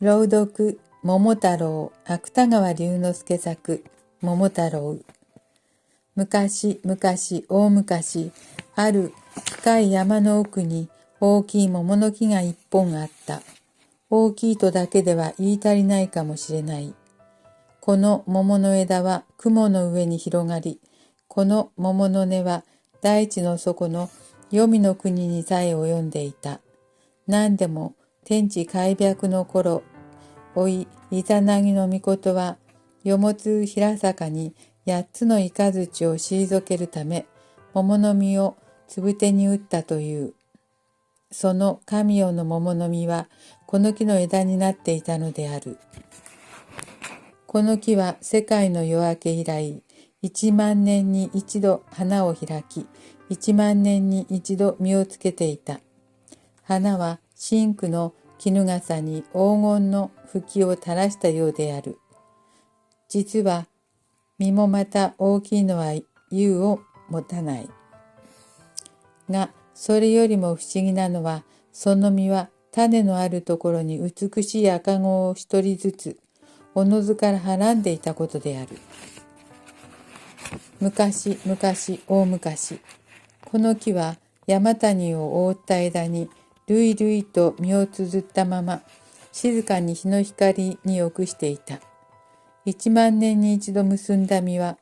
朗読桃太郎、芥川龍之介作桃太郎。昔々大昔、ある深い山の奥に大きい桃の木が一本あった。大きいとだけでは言い足りないかもしれない。この桃の枝は雲の上に広がり、この桃の根は大地の底の黄泉の国にさえ及んでいた。何でも天地開闢の頃、おいイザナギの御事は、よもつ平坂に8つのイカズチを退けるため、桃の実をつぶてに打ったという。その神代の桃の実は、この木の枝になっていたのである。この木は世界の夜明け以来、1万年に一度花を開き、1万年に一度実をつけていた。花は深紅の絹笠に黄金の吹を垂らしたようである。実は実もまた大きいのは優を持たない。が、それよりも不思議なのは、その実は種のあるところに美しい赤子を一人ずつ、おのずからはらんでいたことである。昔々大昔、この木は山谷を覆った枝にるいるいと実を綴ったまま、静かに日の光に浴していた。1万年に一度結んだ実は、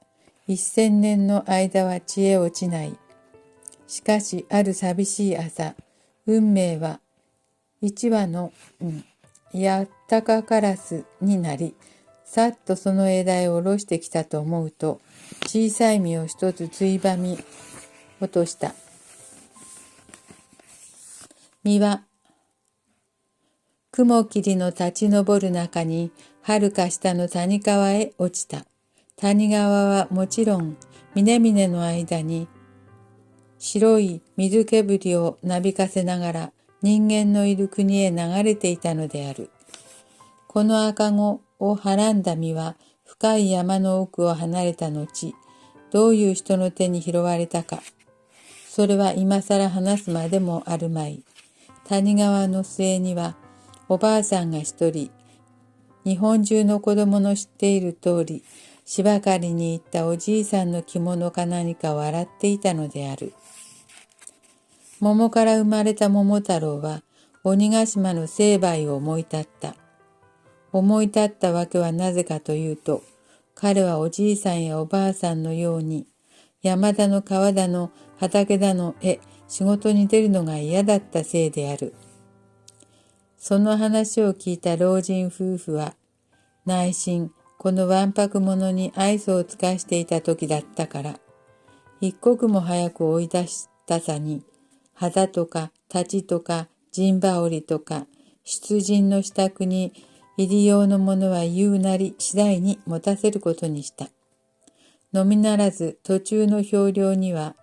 1000年の間は知恵落ちない。しかしある寂しい朝、運命は1羽のヤッタカカラスになり、さっとその枝へ下ろしてきたと思うと、小さい実を一つついばみ落とした。実は雲霧の立ち上る中に、はるか下の谷川へ落ちた。谷川はもちろん、峰々の間に、白い水煙をなびかせながら、人間のいる国へ流れていたのである。この赤子をはらんだ実は、深い山の奥を離れた後、どういう人の手に拾われたか。それは今更話すまでもあるまい。谷川の末には、おばあさんが一人、日本中の子供の知っている通り、芝刈りに行ったおじいさんの着物か何かを洗っていたのである。桃から生まれた桃太郎は、鬼ヶ島の成敗を思い立った。思い立ったわけはなぜかというと、彼はおじいさんやおばあさんのように、山だの川だの畑だの仕事に出るのが嫌だったせいである。その話を聞いた老人夫婦は、内心このわんぱく者に愛想を尽かしていた時だったから、一刻も早く追い出したさに、旗とか太刀とか陣羽織とか出陣の支度に入り用のものは言うなり次第に持たせることにした。のみならず途中の表領には、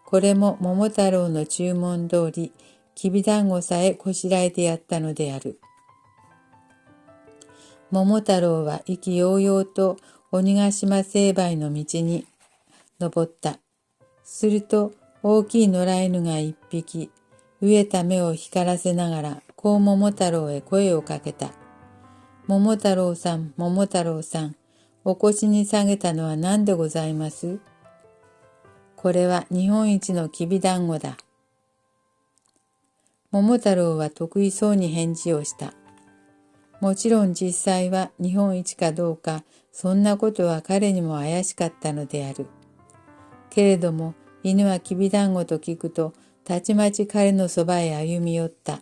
これも桃太郎の注文通り、きびだんごさえこしらえてやったのである。桃太郎は意気揚々と鬼ヶ島成敗の道に登った。すると大きい野良犬が一匹、飢えた目を光らせながら、こう桃太郎へ声をかけた。桃太郎さん、桃太郎さん、お腰に下げたのは何でございます？これは日本一のきびだんごだ。桃太郎は得意そうに返事をした。もちろん実際は日本一かどうか、そんなことは彼にも怪しかったのである。けれども、犬はきびだんごと聞くと、たちまち彼のそばへ歩み寄った。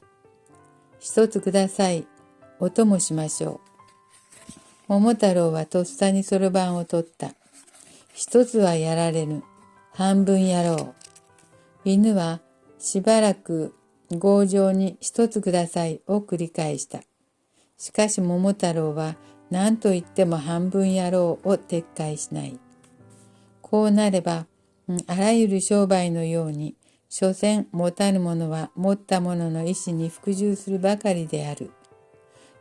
一つください。お供しましょう。桃太郎はとっさにそろばんを取った。一つはやられぬ。半分やろう。犬はしばらく強情に一つくださいを繰り返した。しかし桃太郎は何と言っても半分やろうを撤回しない。こうなれば、あらゆる商売のように、所詮持たぬ者は持った者の意思に服従するばかりである。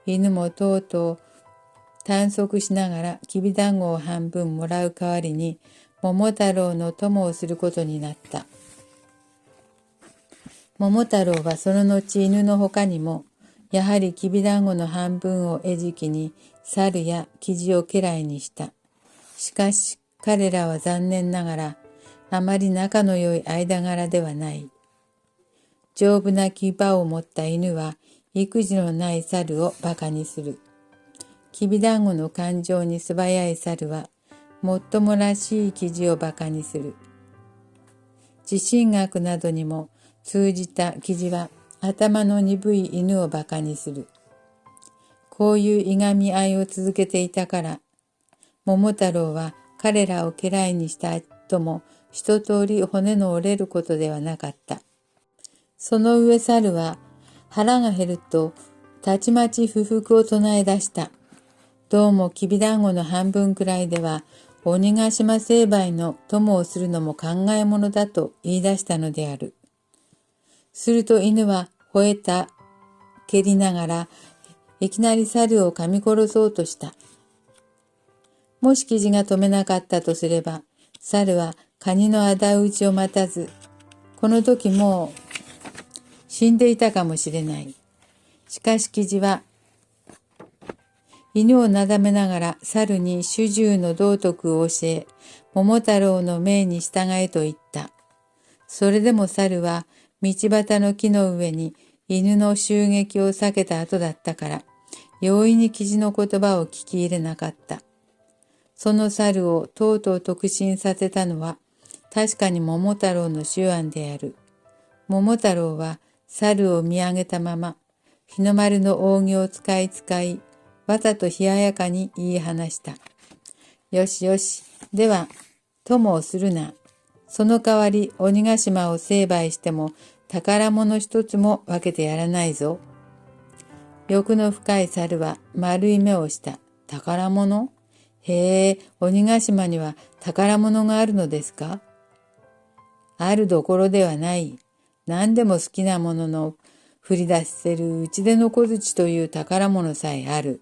犬もとうとう探索しながらきびだんごを半分もらう代わりに、桃太郎の友をすることになった。桃太郎はその後犬の他にも、やはりきびだんごの半分を餌食に猿やキジを家来にした。しかし彼らは残念ながらあまり仲の良い間柄ではない。丈夫な牙を持った犬は育児のない猿をバカにする。きびだんごの感情に素早い猿はもっともらしいキジをバカにする。地震学などにも通じたキジは頭の鈍い犬をバカにする。こういういがみ合いを続けていたから、桃太郎は彼らを家来にした後も一通り骨の折れることではなかった。その上猿は腹が減るとたちまち不服を唱え出した。どうもきびだんごの半分くらいでは鬼ヶ島成敗の友をするのも考えものだと言い出したのである。すると犬は吠えた蹴りながらいきなり猿を噛み殺そうとした。もしキジが止めなかったとすれば、猿はカニの仇討ちを待たず、この時もう死んでいたかもしれない。しかしキジは犬をなだめながら猿に主従の道徳を教え、桃太郎の命に従えと言った。それでも猿は道端の木の上に犬の襲撃を避けた後だったから、容易にキジの言葉を聞き入れなかった。その猿をとうとう特進させたのは、確かに桃太郎の手腕である。桃太郎は猿を見上げたまま、日の丸の扇を使い、わざと冷ややかに言い放した。よしよし、では、友をするな。その代わり鬼ヶ島を成敗しても宝物一つも分けてやらないぞ。欲の深い猿は丸い目をした。宝物？へえ、鬼ヶ島には宝物があるのですか？あるどころではない。何でも好きなものの振り出せる打ち出の小槌という宝物さえある。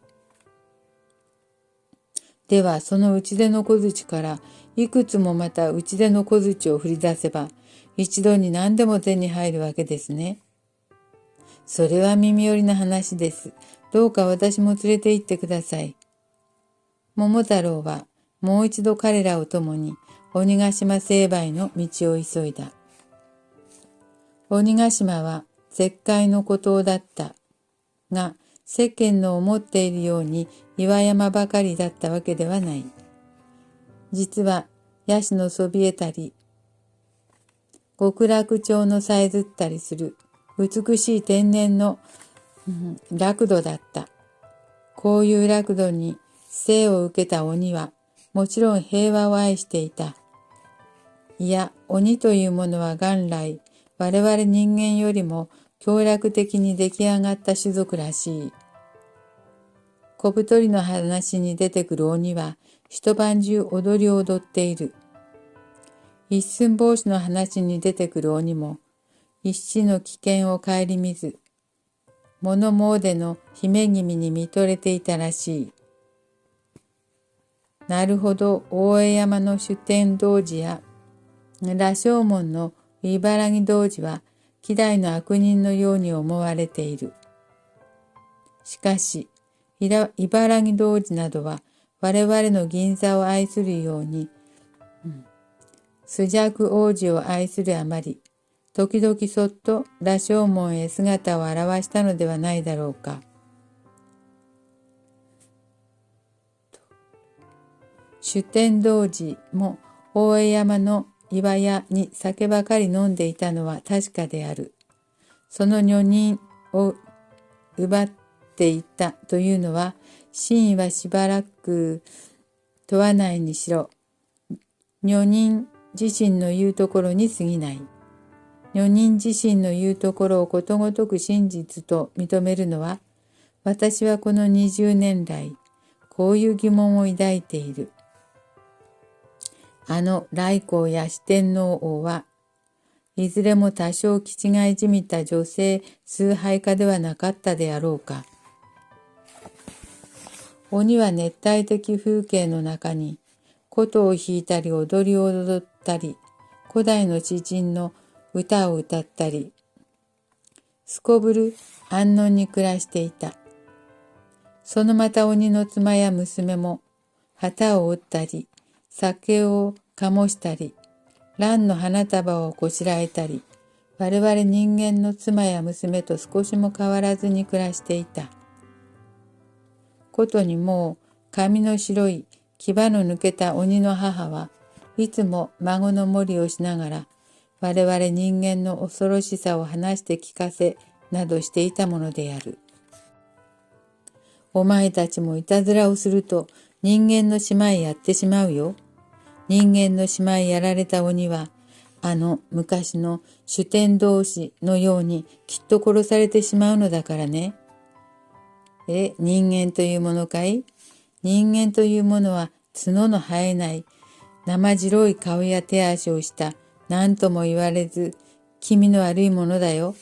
ではその打ち出の小槌からいくつもまた打ち出の小槌を振り出せば一度に何でも手に入るわけですね。それは耳寄りな話です。どうか私も連れて行ってください。桃太郎はもう一度彼らを共に鬼ヶ島成敗の道を急いだ。鬼ヶ島は絶海の孤島だったが、世間の思っているように岩山ばかりだったわけではない。実はヤシのそびえたり、極楽鳥のさえずったりする美しい天然の、楽土だった。こういう楽土に生を受けた鬼はもちろん平和を愛していた。いや、鬼というものは元来我々人間よりも強楽的に出来上がった種族らしい。小太りの話に出てくる鬼は一晩中踊りを踊っている。一寸法師の話に出てくる鬼も一死の危険を顧みず、物詣の姫君に見とれていたらしい。なるほど、大江山の主天童子や羅生門の茨城童子は希代の悪人のように思われている。しかし、茨城童子などは我々の銀座を愛するように、朱雀王子を愛するあまり、時々そっと羅生門へ姿を現したのではないだろうか。主天童子も大江山の岩屋に酒ばかり飲んでいたのは確かである。その女人を奪っていったというのは、真意はしばらく問わないにしろ、女人自身の言うところに過ぎない。女人自身の言うところをことごとく真実と認めるのは、私はこの20年来、こういう疑問を抱いている。頼光や四天王王はいずれも多少気違いじみた女性崇拝家ではなかったであろうか。鬼は熱帯的風景の中に琴を弾いたり踊りを踊ったり、古代の詩人の歌を歌ったり、すこぶる安穏に暮らしていた。そのまた鬼の妻や娘も旗を折ったり、酒を醸したり、蘭の花束をこしらえたり、我々人間の妻や娘と少しも変わらずに暮らしていた。ことにもう髪の白い牙の抜けた鬼の母はいつも孫の森をしながら我々人間の恐ろしさを話して聞かせなどしていたものである。お前たちもいたずらをすると人間の島へやってしまうよ。人間の島へやられた鬼は昔の主天同士のようにきっと殺されてしまうのだからね。人間というものかい？人間というものは角の生えない生白い顔や手足をした何とも言われず気味の悪いものだよ。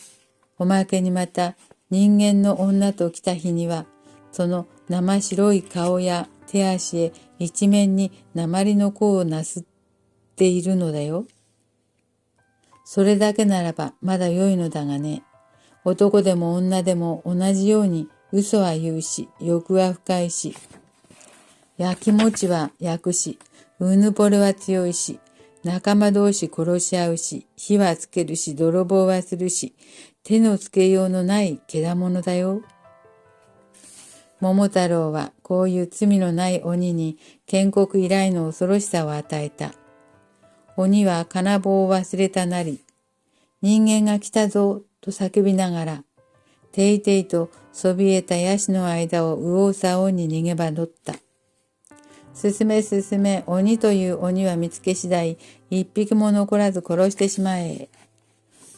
おまけにまた人間の女と来た日にはその生白い顔や手足へ一面に鉛の甲をなすっているのだよ。それだけならばまだ良いのだがね。男でも女でも同じように嘘は言うし、欲は深いし、焼きもちは焼くし、うぬぼれは強いし、仲間同士殺し合うし、火はつけるし、泥棒はするし、手のつけようのないけだものだよ。桃太郎はこういう罪のない鬼に建国以来の恐ろしさを与えた。鬼は金棒を忘れたなり、人間が来たぞと叫びながら、ていていとそびえたヤシの間を右往左往に逃げ惑った。進め進め、鬼という鬼は見つけ次第、一匹も残らず殺してしまえ。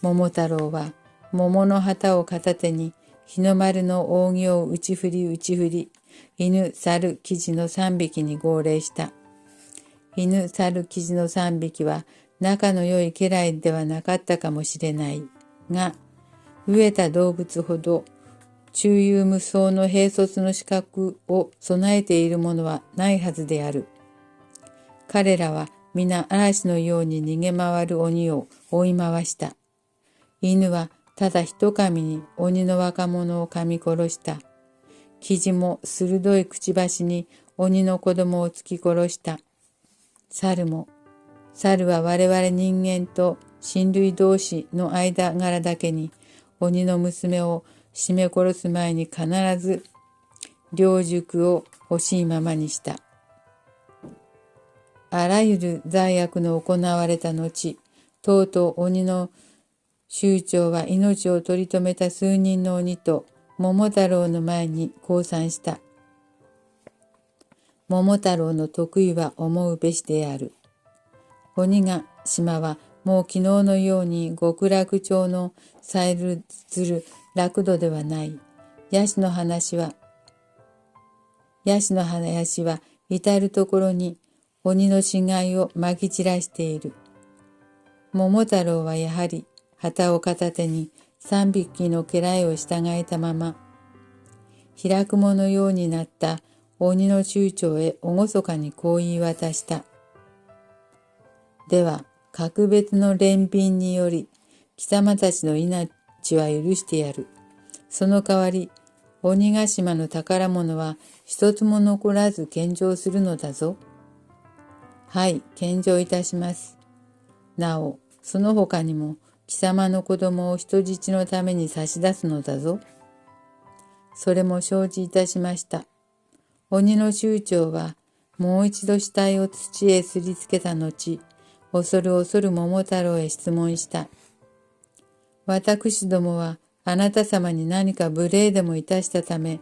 桃太郎は桃の旗を片手に、日の丸の扇を打ち振り、犬、猿、キジの3匹に号令した。犬、猿、キジの3匹は仲の良い家来ではなかったかもしれないが、飢えた動物ほど中庸無双の兵卒の資格を備えているものはないはずである。彼らは皆嵐のように逃げ回る鬼を追い回した。犬はただ一噛みに鬼の若者を噛み殺した。キジも鋭いくちばしに鬼の子供を突き殺した。猿は我々人間と親類同士の間柄だけに鬼の娘を絞め殺す前に必ず猟塾を欲しいままにした。あらゆる罪悪の行われた後、とうとう鬼の酋長は命を取り留めた数人の鬼と桃太郎の前に降参した。桃太郎の得意は思うべしである。鬼ヶ島はもう昨日のように極楽町のさえずる楽土ではない。ヤシの林は至るところに鬼の死骸をまき散らしている。桃太郎はやはり旗を片手に3匹の家来を従えたまま、開くものようになった鬼の酋長へ厳かにこう言い渡した。では、格別の憐憫により、貴様たちの命は許してやる。その代わり、鬼ヶ島の宝物は一つも残らず献上するのだぞ。はい、献上いたします。なお、その他にも、貴様の子供を人質のために差し出すのだぞ。それも承知いたしました。鬼の酋長は、もう一度死体を土へすりつけた後、恐る桃太郎へ質問した。私どもはあなた様に何か無礼でもいたしたため、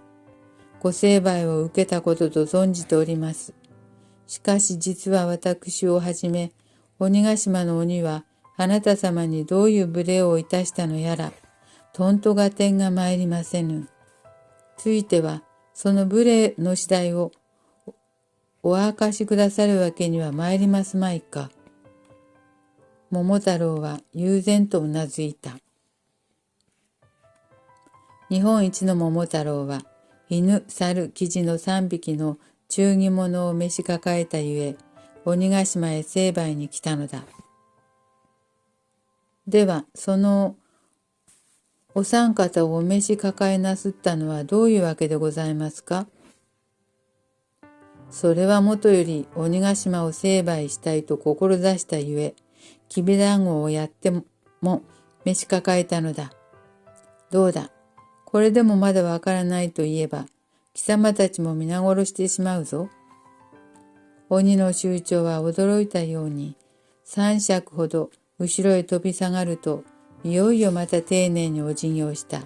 ご成敗を受けたことと存じております。しかし実は私をはじめ、鬼ヶ島の鬼はあなた様にどういう無礼をいたしたのやら、とんと合点が参りませぬ。ついては、その無礼の次第をお明かしくださるわけには参りますまいか。桃太郎は悠然とうなずいた。日本一の桃太郎は、犬、猿、キジの3匹の忠義者を召し抱えたゆえ、鬼ヶ島へ成敗に来たのだ。では、そのお三方をお召し抱えなすったのはどういうわけでございますか。それはもとより鬼ヶ島を成敗したいと志したゆえ、きびだんごをやっても召し抱えたのだ。どうだ、これでもまだわからないと言えば、貴様たちも皆殺してしまうぞ。鬼の酋長は驚いたように、三尺ほど後ろへ飛び下がると、いよいよまた丁寧にお辞儀をした。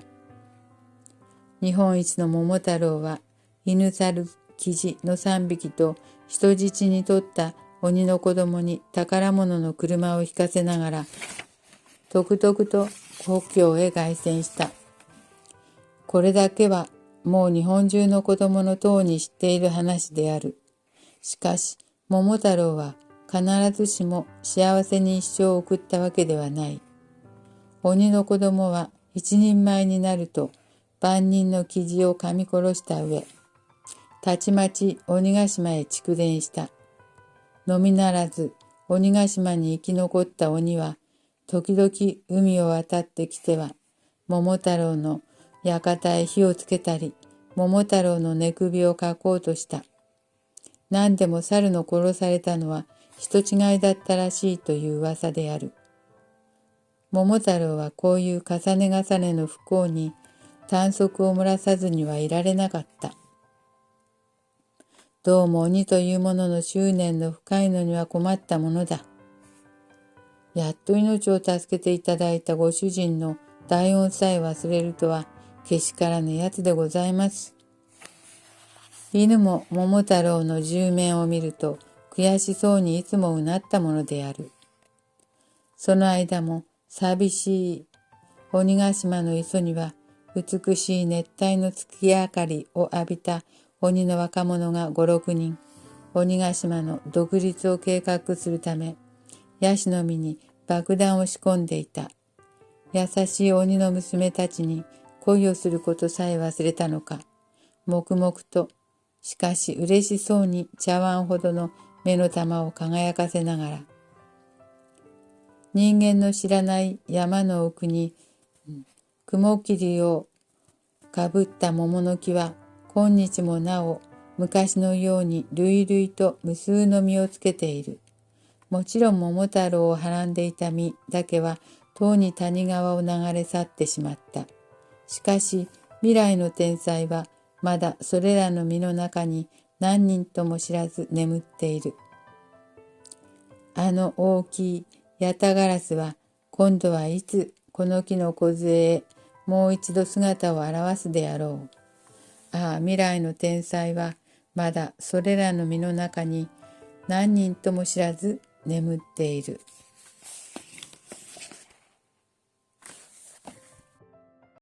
日本一の桃太郎は、犬猿キジの3匹と人質に取った鬼の子供に宝物の車を引かせながら、とくとくと故郷へ凱旋した。これだけはもう日本中の子供のとうに知っている話である。しかし、桃太郎は必ずしも幸せに一生を送ったわけではない。鬼の子供は一人前になると万人のキジを噛み殺した上、たちまち鬼ヶ島へ逐電した。のみならず鬼ヶ島に生き残った鬼は、時々海を渡ってきては、桃太郎の館へ火をつけたり、桃太郎の寝首をかこうとした。何でも猿の殺されたのは人違いだったらしいという噂である。桃太郎はこういう重ね重ねの不幸に短足を漏らさずにはいられなかった。どうも鬼というものの執念の深いのには困ったものだ。やっと命を助けていただいたご主人の大恩さえ忘れるとはけしからぬやつでございます。犬も桃太郎の10面を見ると悔しそうにいつもうなったものである。その間も寂しい鬼ヶ島の磯には美しい熱帯の月明かりを浴びた鬼の若者が5、6人、鬼ヶ島の独立を計画するため、ヤシの実に爆弾を仕込んでいた。優しい鬼の娘たちに恋をすることさえ忘れたのか、黙々と、しかし嬉しそうに茶碗ほどの目の玉を輝かせながら、人間の知らない山の奥に雲霧をかぶった桃の木は今日もなお昔のように類々と無数の実をつけている。もちろん桃太郎をはらんでいた実だけはとうに谷川を流れ去ってしまった。しかし未来の天才はまだそれらの実の中に何人とも知らず眠っている。あの大きいヤタガラスは今度はいつこの木の梢へもう一度姿を現すであろう。ああ、未来の天才はまだそれらの実の中に何人とも知らず眠っている。